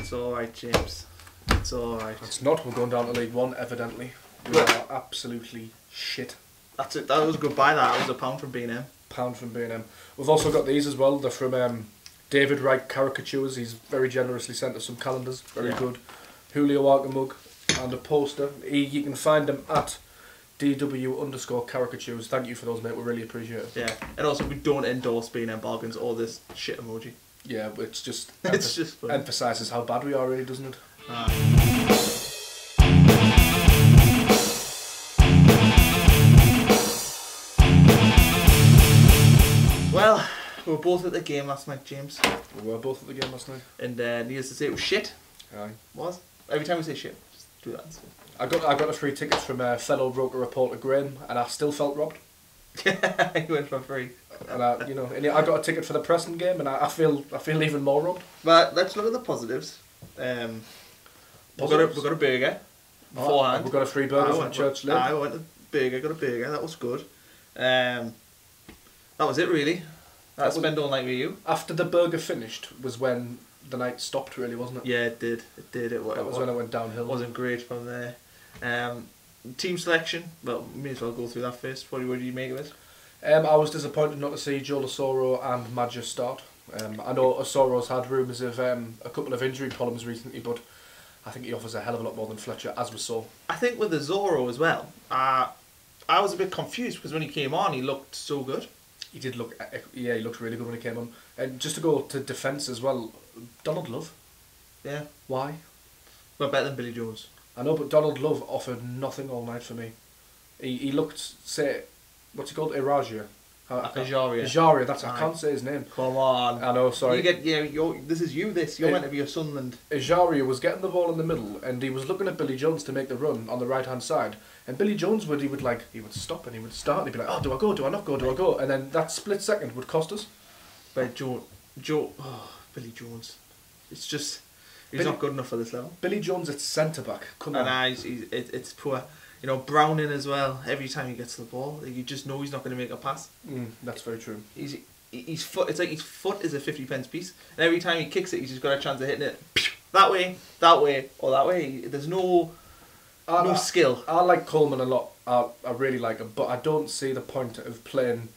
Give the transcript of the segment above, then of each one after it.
It's alright, James. It's alright. It's not. We're going down to League One, evidently. We are absolutely shit. That's it. That was a good buy, that. That was £1 from B&M. Pound from B&M. We've also got these as well. They're from David Wright Caricatures. He's very generously sent us some calendars. Very good. Julio Walker mug and a poster. You can find them at DW_caricatures. Thank you for those, mate. We really appreciate it. Yeah. And also, we don't endorse B&M bargains or this shit emoji. Yeah, but it's just fun. Emphasises how bad we are, really, doesn't it? Well, we were both at the game last night, James. We were both at the game last night. And needless to say, it was shit. Aye. Was? Every time we say shit, just do that instead. I got a free ticket from fellow Roker Rapport Graham, and I still felt robbed. You went for free. And I got a ticket for the Preston game, and I feel even more robbed. But let's look at the positives. We got a burger beforehand. We got a free burger from Church Lane. I went to burger, got a burger. That was good. That was it really. I spent all night with you. After the burger finished was when the night stopped, really, wasn't it? Yeah, it did. It did. That was when it went downhill. It wasn't great from there. Team selection. Well, may as well go through that first. What do you make of it? I was disappointed not to see Joe Osoro and Madger start. I know Osoro's had rumours of a couple of injury problems recently, but I think he offers a hell of a lot more than Fletcher, as we saw. I think with Osoro as well, I was a bit confused because when he came on, he looked so good. He did look, he looked really good when he came on. And just to go to defence as well, Donald Love. Yeah. Why? Well, better than Billy Jones. I know, but Donald Love offered nothing all night for me. He looked, say, what's he called? Ajaria. Ajaria. That's I can't say his name. Come on. I know. Sorry. This is you. You're meant to be a Sunderland. Ajaria was getting the ball in the middle, and he was looking at Billy Jones to make the run on the right hand side. And Billy Jones would stop and he would start. And he'd be like, "Oh, do I go? Do I not go? Do I go?" And then that split second would cost us. But Billy Jones. It's just he's not good enough for this level. Billy Jones at centre back. Come on. And it's poor. You know, Browning as well. Every time he gets the ball, you just know he's not going to make a pass. That's very true. His foot. It's like his foot is a 50p piece, and every time he kicks it, he's just got a chance of hitting it that way, or that way. There's no skill. I like Coleman a lot. I really like him, but I don't see the point of playing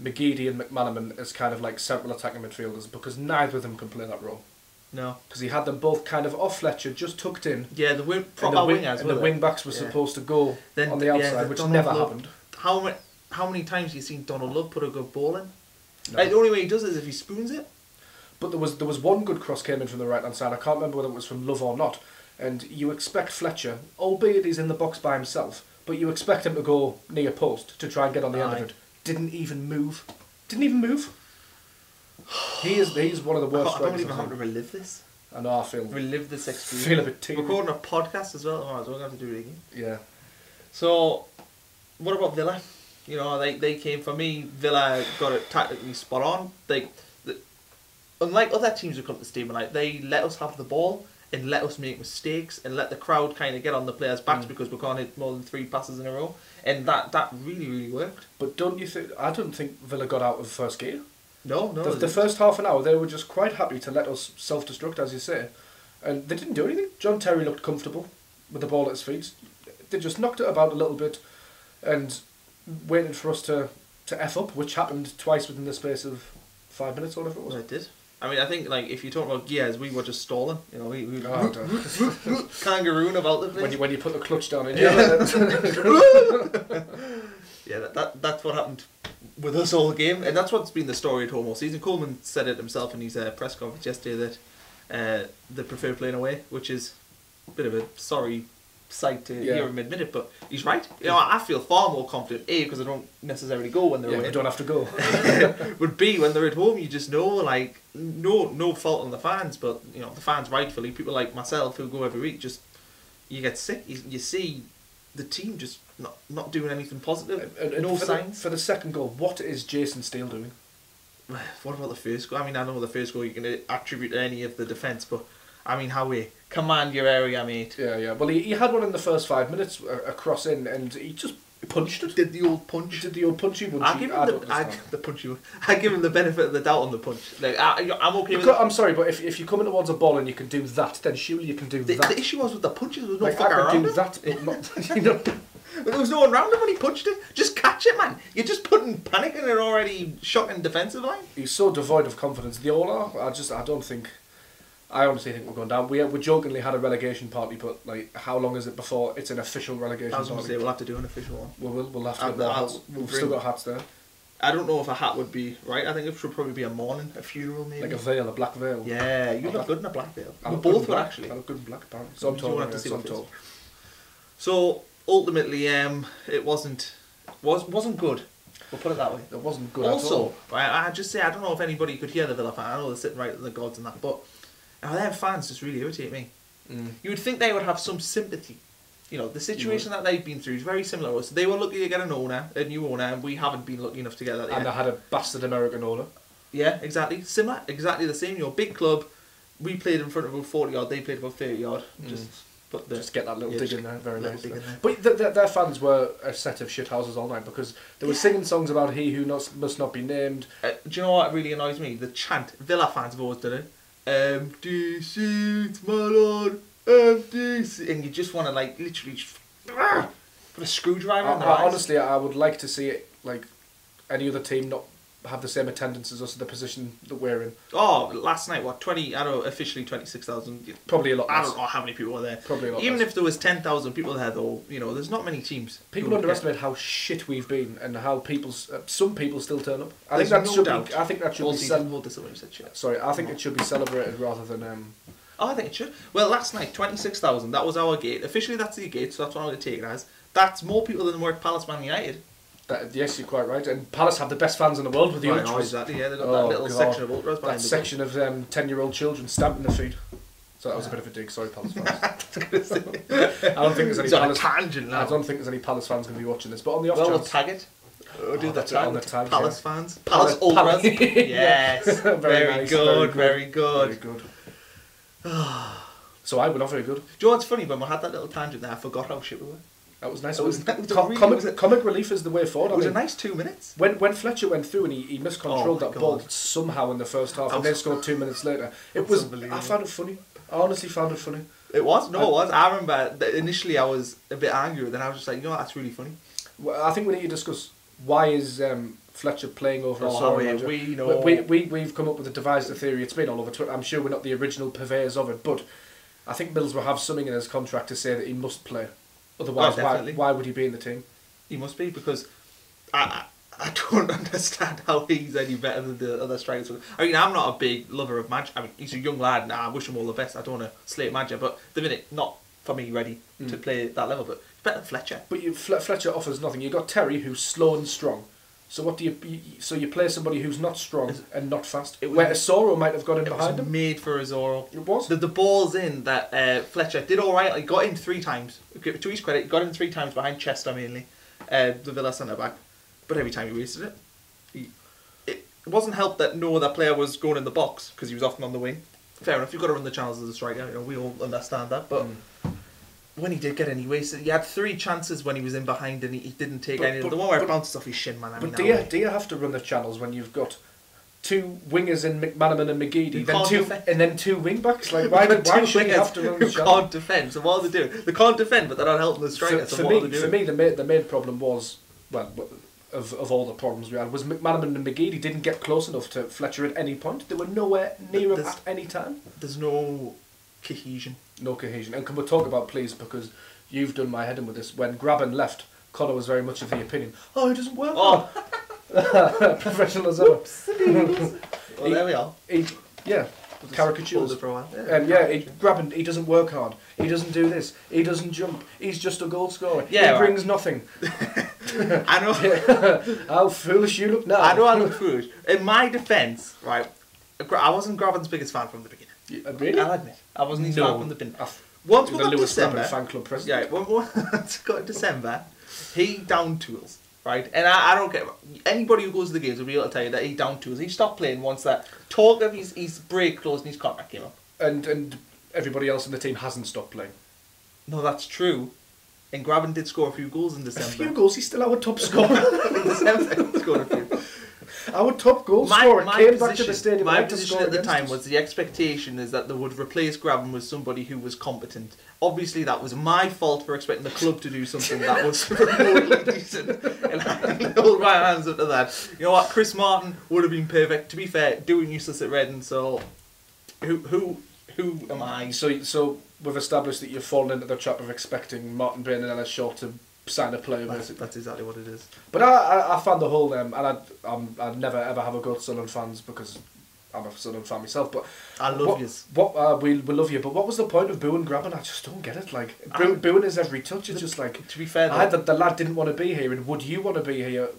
McGeady and McManaman as kind of like central attacking midfielders, because neither of them can play that role. No. Because he had them both kind of off Fletcher, just tucked in. Yeah, the proper wingers. And the wing backs were supposed to go on the outside, which never happened. How many times have you seen Donald Love put a good ball in? No. Like, the only way he does it is if he spoons it. But there was one good cross came in from the right hand side. I can't remember whether it was from Love or not. And you expect Fletcher, albeit he's in the box by himself, but you expect him to go near post to try and get on the end of it. Didn't even move. He's one of the worst. I don't even have to relive this. I know. I feel relive this experience. Feel a bit teary. Recording a podcast as well. So we're going to have to do it again. Yeah. So, what about Villa? You know, they came for me. Villa got it tactically spot on. Unlike other teams who come to the stadium, like they let us have the ball and let us make mistakes and let the crowd kind of get on the players' backs because we can't hit more than 3 passes in a row, and that really, really worked. But don't you think? I don't think Villa got out of first gear. No. The first half an hour, they were just quite happy to let us self-destruct, as you say, and they didn't do anything. John Terry looked comfortable with the ball at his feet. They just knocked it about a little bit, and waited for us to F up, which happened twice within the space of 5 minutes or whatever it was. Well, it did. I mean, I think like if you talk about gears, we were just stalling. You know, we kangarooing about the place. When you put the clutch down in that's what happened with us all game, and that's what's been the story at home all season. Coleman said it himself in his press conference yesterday that they prefer playing away, which is a bit of a sorry sight to hear him admit it, but he's right. You know, I feel far more confident, A, because I don't necessarily go when they're away. You don't have to go. But B, when they're at home, you just know, like, no fault on the fans, but, you know, the fans rightfully, people like myself who go every week, just, you get sick. You see the team just not doing anything positive. No signs. For the second goal, what is Jason Steele doing? What about the first goal? I mean, I know the first goal you can attribute to any of the defence, but I mean, how we command your area, mate. Yeah. Well, he had one in the first 5 minutes, a cross in, and he just Punched it. Did the old punch. Did the old punchy I punchy. give him I the don't understand. the punchy. I give him the benefit of the doubt on the punch. Like I'm okay with. I'm sorry, but if you're coming towards a ball and you can do that, then surely you can do that. The issue was with the punches. There was no Like, fucker I around can do him. that, but not. You know. But there was no one around him when he punched it. Just catch it, man. You're just putting panic in an already shocking defensive line. He's so devoid of confidence. The Ola, I honestly think we're going down. We jokingly had a relegation party, but like, how long is it before it's an official relegation I was going to party? say we'll have to do an official one. We'll have to get more hats. We've still got hats there. I don't know if a hat would be right. I think it should probably be a mourning, a funeral, maybe. Like a veil, a black veil. Yeah, you look good in a black veil. I We look good in both would black. actually. I look good in black, apparently. So I'm You told. won't have to Yeah, see so what I'm it is. told. So ultimately, it wasn't good. We'll put it that way. It wasn't good at Also, all. right, I just say I don't know if anybody could hear the Villa fan. I know they're sitting right at the gods and that, but their fans just really irritate me. You would think they would have some sympathy. You know, the situation that they've been through is very similar to us. They were lucky to get a new owner, and we haven't been lucky enough to get that yet. And I had a bastard American owner. Yeah, exactly. Similar, exactly the same. You're a big club. We played in front of about 40 yard. They played about 30 yard. Just get that little dig in there, very nice. Dig in there. But their fans were a set of shithouses all night because they were singing songs about he who must not be named. Do you know what really annoys me? The chant. Villa fans have always done it. Empty seats, my lord. Empty seats. And you just want to like literally just, put a screwdriver in their eyes. Honestly, I would like to see it like any other team not have the same attendance as us in the position that we're in. Oh, last night, what, 20, I don't know, officially 26,000. Probably a lot less. I don't know how many people were there. Probably a lot Even less. if there was 10,000 people there, though, you know, there's not many teams. People underestimate how shit we've been and how some people still turn up. I There's think that no should doubt. be. I think that should All be. season, hold this when you said shit. Sorry, I think it should be celebrated rather than. Oh, I think it should. Well, last night, 26,000, that was our gate. Officially, that's the gate, so that's what I'm going to take it as. That's more people than were at Palace Man United. Yes, you're quite right. And Palace have the best fans in the world with the Right, ultras. exactly, yeah, they've got that little God. section of ultras That behind the section of 10-year-old children stamping their feet. So that was a bit of a dig. Sorry, Palace fans. I don't think there's any It's on a Palace. tangent now. I don't think there's any Palace fans going to be watching this. But on the off Well, we'll chance, tag it. We'll do the that's it, on the tag. tags, Palace yeah. fans. Palace ultras. Yes. Very nice, good, very very good. very good. So we're not very good. Do you know what's funny? When we had that little tangent there, I forgot how shit we were. That was nice. It was- it was a really- comic relief is the way forward. It was I a mean, nice 2 minutes. when Fletcher went through and he miscontrolled Oh my that ball God. somehow in the first half, That and was- then scored 2 minutes later. It That's was. unbelievable. I found it funny. I honestly found it funny. It was? No, it was. I remember that initially I was a bit angry, then I was just like, you know what, that's really funny. Well, I think we need to discuss why is Fletcher playing over a Oh, Sorrow yeah, manager. we know. We've come up with a devised a theory. It's been all over Twitter. I'm sure we're not the original purveyors of it, but I think Mills will have something in his contract to say that he must play. Otherwise, definitely. why would he be in the team? He must be, because I don't understand how he's any better than the other strikers. I mean, I'm not a big lover of Madge. I mean, he's a young lad, and I wish him all the best. I don't want to slate Madge, but the minute, not for me ready to play at that level, but he's better than Fletcher. But Fletcher offers nothing. You've got Terry, who's slow and strong. So what do you play somebody who's not strong and not fast? Where Asoro might have got in behind him. Made for Azoro. It was. The ball's in that Fletcher did all right. He got in 3 times. To his credit, he got in 3 times behind Chester mainly, the Villa centre back. But every time he wasted it. It wasn't helped that no other player was going in the box because he was often on the wing. Fair enough. You've got to run the channels as a striker. You know, we all understand that. But when he did get in, he wasted. He had 3 chances when he was in behind, and he didn't take any of them. The one where it bounces off his shin, man. I mean, Do you have to run the channels when you've got 2 wingers in McManaman and McGeady, You can't defend. and then 2 wing backs? Like why do you have to run the who channels? can't defend? So what are they doing? They can't defend, but they're not helping the striker. So what are they doing? For me, the main problem was of all the problems we had was McManaman and McGeady didn't get close enough to Fletcher at any point. They were nowhere near him at any time. There's no cohesion. No cohesion. And can we talk about, please, because you've done my head in with this. When Graben left, Connor was very much of the opinion, oh, he doesn't work hard. Professional as ever. Well, there we are. Yeah, caricatures. For a while. Graben, he doesn't work hard. He doesn't do this. He doesn't jump. He's just a goal scorer. Yeah, he brings nothing. I know. How foolish you look now. I know I look foolish. In my defence, right, I wasn't Graben's biggest fan from the beginning. Really? I'll admit. I wasn't his fan from the beginning. Once we the got Lewis December, Graben fan club president. yeah, once got December, he down tools, right? And I don't get anybody who goes to the games will be able to tell you that he down tools. He stopped playing once that talk of his break closed and his contract came up. And everybody else in the team hasn't stopped playing. No, that's true. And Graben did score a few goals in A December. few goals, he's still our top scorer. In December, he scored a few. Our top goal scorer came back to the stadium. My position at the time was the expectation is that they would replace Graben with somebody who was competent. Obviously, that was my fault for expecting the club to do something that was remotely decent. And I hold my hands up to that. You know what? Chris Martin would have been perfect. To be fair, doing useless at Reading. So, who am I? So we've established that you've fallen into the trap of expecting Martin Bain and Ellis Shaw to sign a player, basically. That's exactly what it is. But I found the whole and I'd never ever have a go at Sunderland fans because I'm a Sunderland fan myself. But I love you. We love you. But what was the point of booing Graben? I just don't get it. Like booing his every touch. It's just like, to be fair, the lad didn't want to be here, and would you want to be here,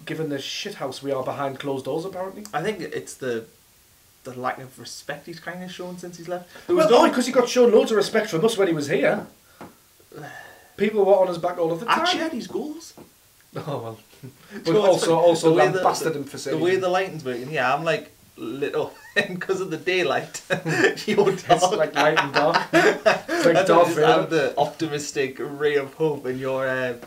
given the shithouse we are behind closed doors? Apparently, I think it's the lack of respect he's kind of shown since he's left. Because he got shown loads of respect from us when he was here. People were on his back all of the time. Actually, had his goals. Oh well. But also lambasted him for saying the way the lighting's working. Yeah, I'm like lit up because of the daylight. It's like light and dark. It's like Darth Vader. Have the optimistic ray of hope in your.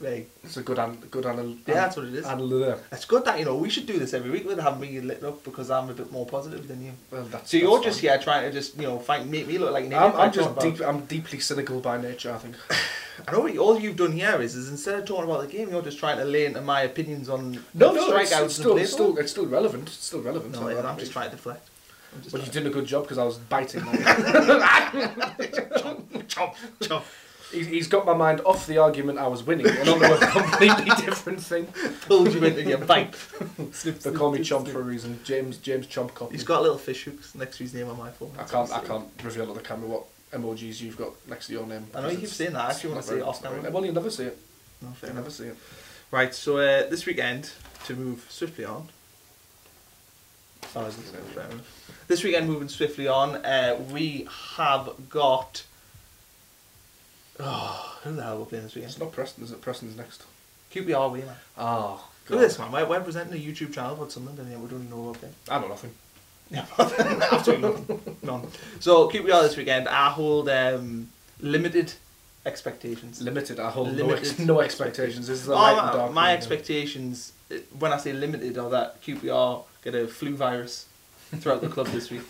It's a good analysis. Yeah, that's what it is. Analysis. It's good that we should do this every week with having me lit up because I'm a bit more positive than you. Well, so you're just here trying to just make me look like an idiot. I'm deeply cynical by nature, I think. I know all you've done here is instead of talking about the game, you're just trying to lay into my opinions on strikeouts. It's still relevant. It's still relevant. No, I'm just trying to deflect. But you did a good job because I was biting. Chomp. He's got my mind off the argument I was winning and onto a completely different thing. Pulled you into your bite. They call me Chomp for a reason. James Chomp copy. He's got little fish hooks next to his name on my phone. I can't reveal to the camera what emojis you've got next to your name. I know you keep saying that. I actually want to say it off camera. Well, you'll never see it. No, fair You'll enough. never see it. Right, so this weekend, to move swiftly on. This weekend, moving swiftly on, we have got. Oh, who the hell we're playing this weekend? It's not Preston, is it? Preston's next. QPR way, man. Oh, God. Look at this, man. We're presenting a YouTube channel for something, and we don't even know what we're playing. I know nothing. Yeah, absolutely nothing. None. So, QPR this weekend, I hold limited expectations. Limited? I hold no expectations. This is a light and dark. My expectations, when I say limited, are that QPR get a flu virus throughout the club this week.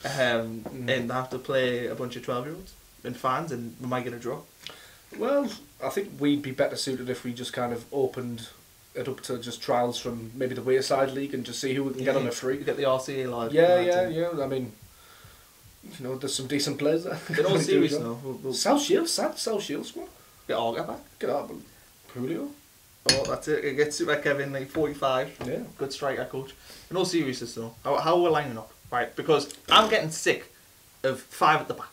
And they have to play a bunch of 12-year-olds. And fans, and we might get a draw. Well, I think we'd be better suited if we just kind of opened it up to just trials from maybe the Wayside League and just see who we can get on a free. You get the RCA lad. Yeah. I mean, there's some decent players there. In all seriousness, no. South Shields squad. Get Arga back. Get up, Julio. Oh, that's it. It gets Super Kevin, like 45. Yeah. Good striker coach. In all seriousness, though, how are we lining up? Right, because I'm getting sick of 5 at the back.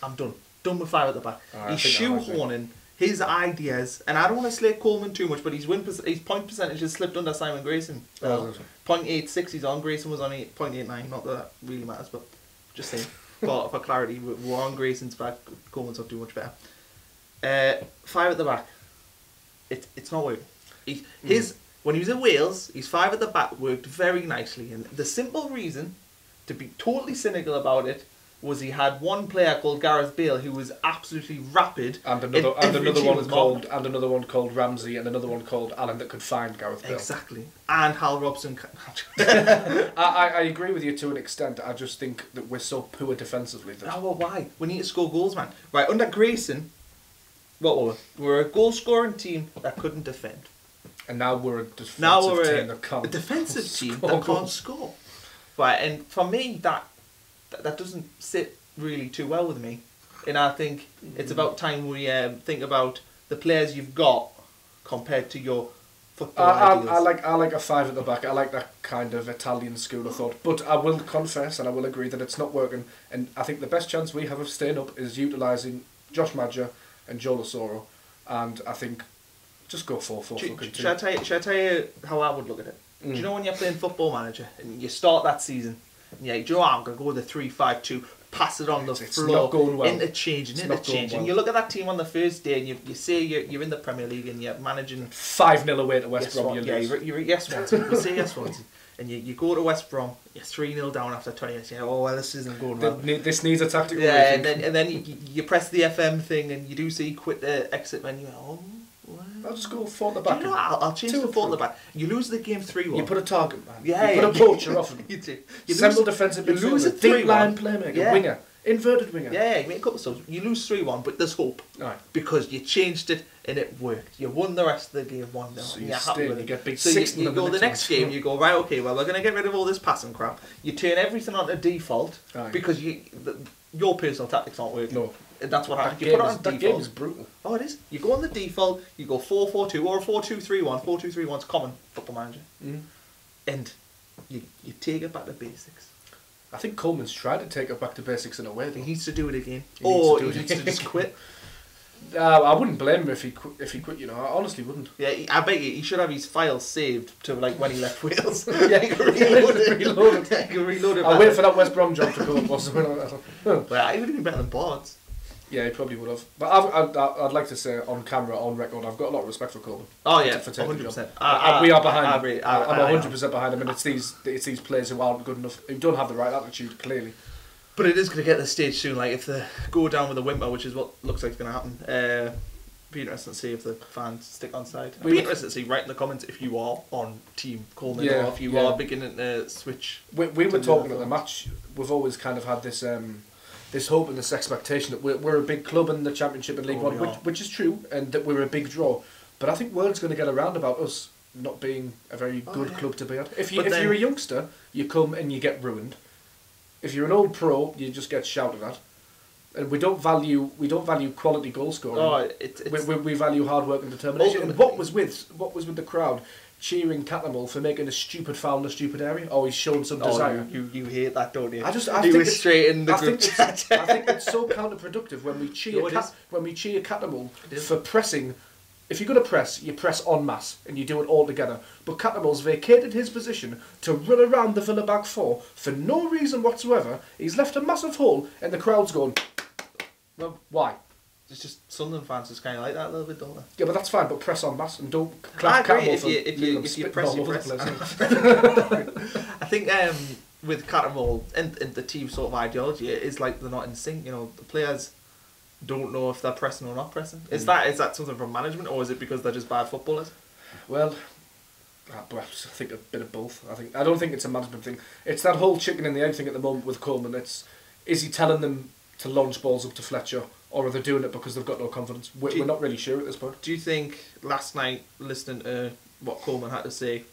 I'm done. Done with 5 at the back. He's shoehorning his ideas, and I don't want to slate Coleman too much, but his point percentage has slipped under Simon Grayson. 0.86 he's on. Grayson was on 0.89. Not that really matters, but just saying. for clarity, we're on Grayson's back. Coleman's not doing much better. 5 at the back. It's not working. When he was in Wales, his 5 at the back worked very nicely, and the simple reason, to be totally cynical about it, was he had one player called Gareth Bale who was absolutely rapid, and another one called Ramsey, and another one called Allen that could find Gareth Bale. Exactly, and Hal Robson. I agree with you to an extent. I just think that we're so poor defensively. Well, why? We need to score goals, man. Right, under Grayson, what were we? We're a goal-scoring team that couldn't defend, and now we're a defensive team that can't. Defensive team that can't score. Right, and for me that doesn't sit really too well with me, and I think it's about time we think about the players you've got compared to your football ideals. I like a 5 at the back. I like that kind of Italian school of thought. But I will confess and I will agree that it's not working. And I think the best chance we have of staying up is utilising Josh Madger and Joe Lasoro. And I think just go 4-4-2. Should I tell you how I would look at it? Do you know when you're playing Football Manager and you start that season? Yeah, do you know what? I'm going to go with a 3-5-2, pass it on the floor, not going well. interchanging. Well. You look at that team on the first day and you say you're in the Premier League and you're managing 5-0 away to West Brom. You're yes Swansea. You say yes Swansea. and you go to West Brom, you're 3-0 down after 20 minutes. You're, oh well, this isn't going well. This needs a tactical. Yeah, and then you press the FM thing, and you do see quit the exit menu. Oh, well, I'll just go for the back. Do you know what? I'll change the for the back. You lose the game 3-1. You put a target man. Yeah, you put a poacher off him. You do. Central defensive midfielder. You lose it deep 3-1. line playmaker, winger, inverted winger. Yeah, you make a couple of subs. You lose 3-1, but there's hope. Right. Because you changed it and it worked. You won the rest of the game 1-0. So you're happy with it. You get big so six. you go the next game. You go right. Okay, well we're gonna get rid of all this passing crap. You turn everything onto default because your personal tactics aren't working. No. And that's what happens. You put it on default. That game is brutal. Oh, it is. You go on the default. You go 4-4-2 or a 4-2-3-1. 4-2-3-1's common Football Manager. And you take it back to basics. I think Coleman's tried to take it back to basics in a way. He needs to do it again. He needs to just quit. I wouldn't blame him if he quit. You know, I honestly wouldn't. Yeah, I bet you he should have his files saved to like when he left Wales. Yeah, he can reload it. He can reload it. I'll wait for that West Brom job to go up. Well, he would have been better than Bards. Yeah, he probably would have. But I'd like to say on camera, on record, I've got a lot of respect for Coleman. Oh yeah, for taking 100%. the job. We are behind him. I'm 100% behind him, and it's these players who aren't good enough, who don't have the right attitude, clearly. But it is going to get to the stage soon. Like if they go down with a whimper, which is what looks like it's going to happen. Be interesting to see if the fans stick on side. Be interested to see right in the comments if you are on Team Coleman or if you are beginning to switch. We were talking at the match. We've always kind of had this this hope and this expectation that we're a big club in the Championship and League One, which is true, and that we're a big draw. But I think word's going to get around about us not being a very good club to be at. If you're a youngster, you come and you get ruined. If you're an old pro, you just get shouted at. And we don't value quality goal scoring. We value hard work and determination. And what was with the crowd cheering Cattermole for making a stupid foul in a stupid area? Oh, he's shown some desire. You hate that, don't you? I think was straight in the group chat. I think it's so counterproductive when we cheer Cattermole for pressing. If you're going to press, you press en masse and you do it all together. But Cattermole's vacated his position to run around the Villa back four for no reason whatsoever. He's left a massive hole and the crowd's going, well, why? It's just Sunderland fans just kind of like that a little bit, don't they? Yeah, but that's fine. But press en masse and don't clap Cattermole if you press, you press. I think with Cattermole and the team sort of ideology, it is like they're not in sync. You know, the players don't know if they're pressing or not pressing. Is that something from management, or is it because they're just bad footballers? Well, I think a bit of both. I don't think it's a management thing. It's that whole chicken and the egg thing at the moment with Coleman. Is he telling them to launch balls up to Fletcher, or are they doing it because they've got no confidence? We're not really sure at this point. Do you think last night, listening to what Coleman had to say,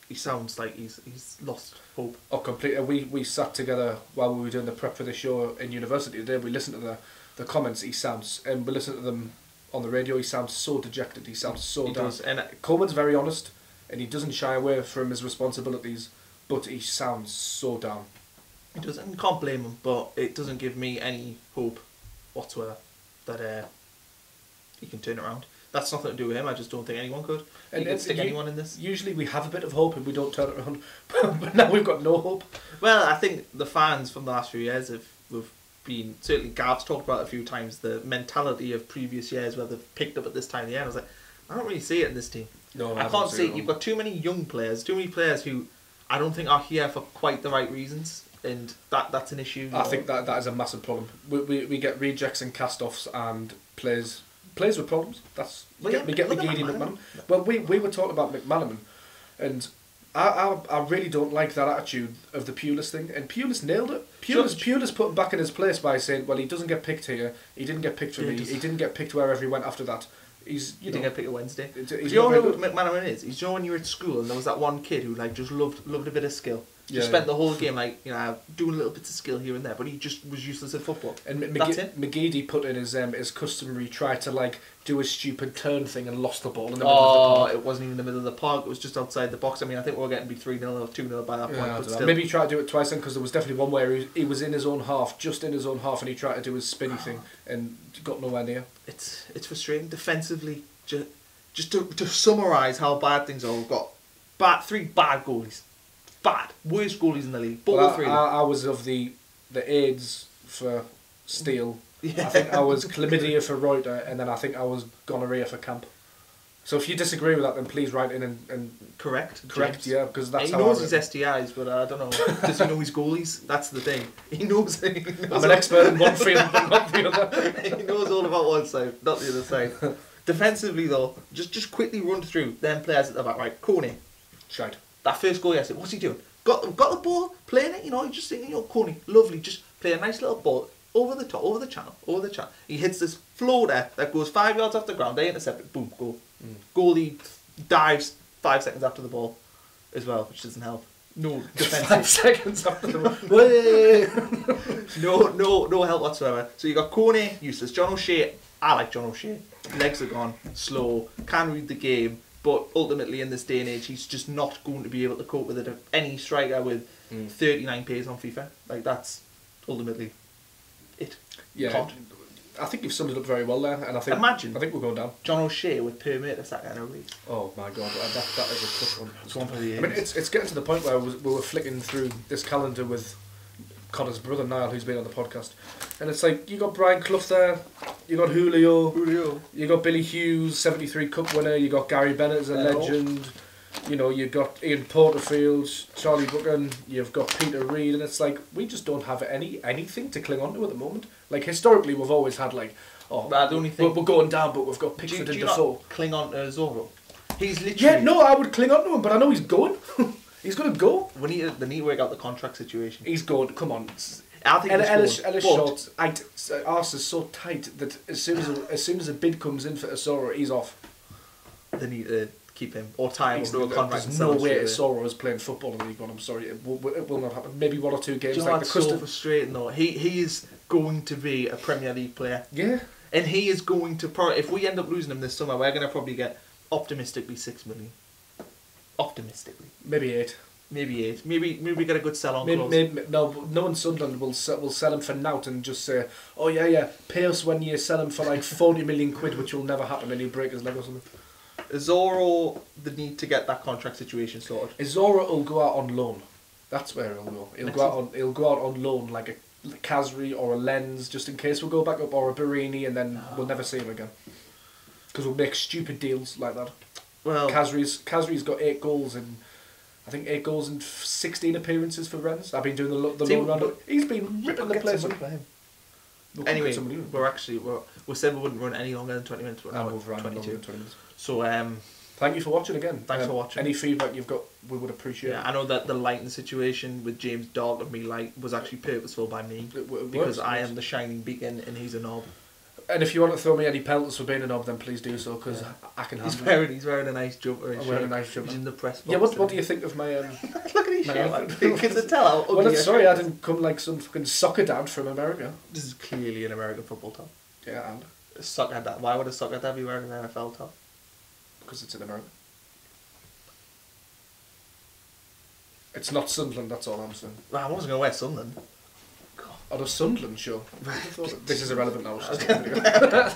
he sounds like he's lost hope? Oh, completely. We sat together while we were doing the prep for the show in university today. We listened to the comments. We listened to them on the radio. He sounds so dejected. He sounds so down. And Coleman's very honest, and he doesn't shy away from his responsibilities, but he sounds so down. He doesn't. Can't blame him, but it doesn't give me any hope whatsoever that he can turn it around. That's nothing to do with him. I just don't think anyone could. And can stick anyone in this. Usually we have a bit of hope and we don't turn it around, but now we've got no hope. Well, I think the fans from the last few years we've been, certainly Gav's talked about it a few times, the mentality of previous years where they've picked up at this time of the year. I was like, I don't really see it in this team. No, I can't see it. You've got too many young players, too many players who I don't think are here for quite the right reasons. And that's an issue. I think that is a massive problem. We get rejects and cast-offs and players with problems. We get McGeady and McManaman. Well, we were talking about McManaman, and I really don't like that attitude of the Pulis thing. And Pulis nailed it. Pulis put him back in his place by saying, well, he doesn't get picked here. He didn't get picked for me. He didn't get picked wherever he went after that. He didn't get picked a Wednesday. Do you know who McManaman is? He's when you were at school and there was that one kid who just loved a bit of skill. Just spent the whole game doing little bits of skill here and there, but he just was useless at football. And McGeady put in his customary try to do a stupid turn thing and lost the ball in the middle of the park. It wasn't even in the middle of the park. It was just outside the box. I mean, I think we were getting to be 3-0 or 2-0 by that point. But still. Maybe he tried to do it twice then, because there was definitely one where he was in his own half, just in his own half, and he tried to do his spinny thing and got nowhere near. It's frustrating defensively. Just to summarise how bad things are, we've got 3 bad goalies. Bad. Worst goalies in the league. Both 3 of them. I was of the AIDS for Steele. Yeah. I think I was chlamydia for Reuter, and then I think I was gonorrhea for Camp. So if you disagree with that, then please write in and correct. yeah, because that's he how knows I his STIs, but I don't know. Does he know his goalies? That's the thing. He knows. I'm an expert in one field, but not the other. He knows all about one side, not the other side. Defensively, though, just quickly run through them players at the back. Right, Coney. Shite. That first goal yesterday, what's he doing? Got the ball, playing it, you're just thinking, Coney, lovely, just play a nice little ball over the top, over the channel. He hits this floater that goes 5 yards off the ground, they intercept it, boom, goal. Goalie dives 5 seconds after the ball as well, which doesn't help. No defensive. 5 seconds after the ball. No help whatsoever. So you got Coney, useless. John O'Shea, I like John O'Shea. Legs are gone, slow, can read the game, but ultimately in this day and age, he's just not going to be able to cope with it. Any striker with 39 Ks on FIFA, like that's ultimately it. Yeah, Can't. I think you've summed it up very well there, and I think we're going down. John O'Shea with per meter sack and a race. Oh my god, that is a tough one. It's one for the I mean, it's getting to the point where we were flicking through this calendar with Connor's brother Niall, who's been on the podcast, and it's like you got Brian Clough there, you got Julio, you got Billy Hughes, 73 Cup winner, you got Gary Bennett as a legend, you got Ian Porterfield, Charlie Buchan, you've got Peter Reid, and it's like we just don't have anything to cling on to at the moment. Like historically, we've always had like, the only thing we're going down, but we've got Pickford and Defoe. Not cling on to Zorro? He's literally. Yeah, no, I would cling on to him, but I know he's going. He's going to go. They need to work out the contract situation. He's going. Come on. I think Ellis Short's arse is so tight that as soon as a bid comes in for Asoro, he's off. They need to keep him or tie him to a contract. There's no way Asoro is playing football in the League One. I'm sorry, it will not happen. Maybe 1 or 2 games. Do you know like so frustrating though. He is going to be a Premier League player. Yeah. And he is going to if we end up losing him this summer, we're going to probably get optimistically 6 million. Optimistically. Maybe 8. Maybe 8. Maybe we get a good sell on clause. No one Sunderland will sell him for nout and just say, oh yeah, pay us when you sell him for like 40 million quid, which will never happen, and he'll break his leg or something. Zorro, the need to get that contract situation sorted. Zorro will go out on loan. That's where he'll go. He'll go out on loan like a Kazri or a Lens, just in case we'll go back up, or a Barini, and then we'll never see him again. Because we'll make stupid deals like that. Well, Kazri's got 8 goals in. I think 8 goals in 16 appearances for Rennes. I've been doing the loan round. He's been ripping the place up. Anyway, we said we wouldn't run any longer than 20 minutes. We're now at 22. 20 minutes. So thank you for watching again. Thanks for watching. Any feedback you've got, we would appreciate. Yeah, I know that the lighting situation with James dark and me light was actually purposeful by me because I am the shining beacon and he's a knob. And if you want to throw me any pelters for being a knob, then please do so, because I can handle it. He's wearing a nice jumper. I'm wearing a nice jumper. He's in the press box. Yeah, what do you think of my... Look at his shirt. Can they tell how ugly sorry, I didn't come like some fucking soccer dad from America. This is clearly an American football top. Yeah, and? A soccer dad. Why would a soccer dad be wearing an NFL top? Because it's in America. It's not Sunderland, that's all I'm saying. Well, I wasn't going to wear Sunderland. Oh, the Sunderland show. This is irrelevant now.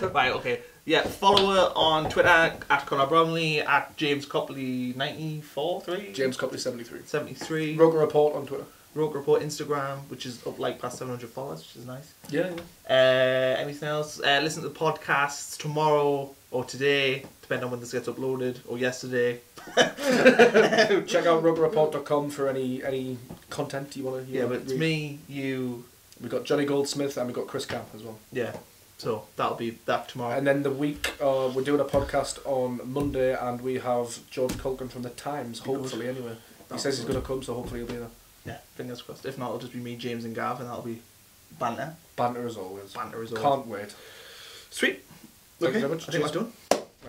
Right, okay. Yeah, follow her on Twitter at Connor Bromley, at James Copley 94-3. James Copley 73. 73. Roker Rapport on Twitter. Roker Rapport Instagram, which is up like past 700 followers, which is nice. Yeah. Anything else? Listen to the podcasts tomorrow or today, depending on when this gets uploaded, or yesterday. Check out rokerreport.com for any content you want to. Yeah, but it's me, you. We've got Johnny Goldsmith and we've got Chris Camp as well. Yeah, so that'll be that tomorrow. And then the week, we're doing a podcast on Monday, and we have George Culkin from the Times, hopefully anyway. He says he's going to come, so hopefully he'll be there. Yeah, fingers crossed. If not, it'll just be me, James and Gav, and that'll be banter. Banter as always. Banter as always. Can't wait. Sweet. Thank you Okay, very much. I think that's done.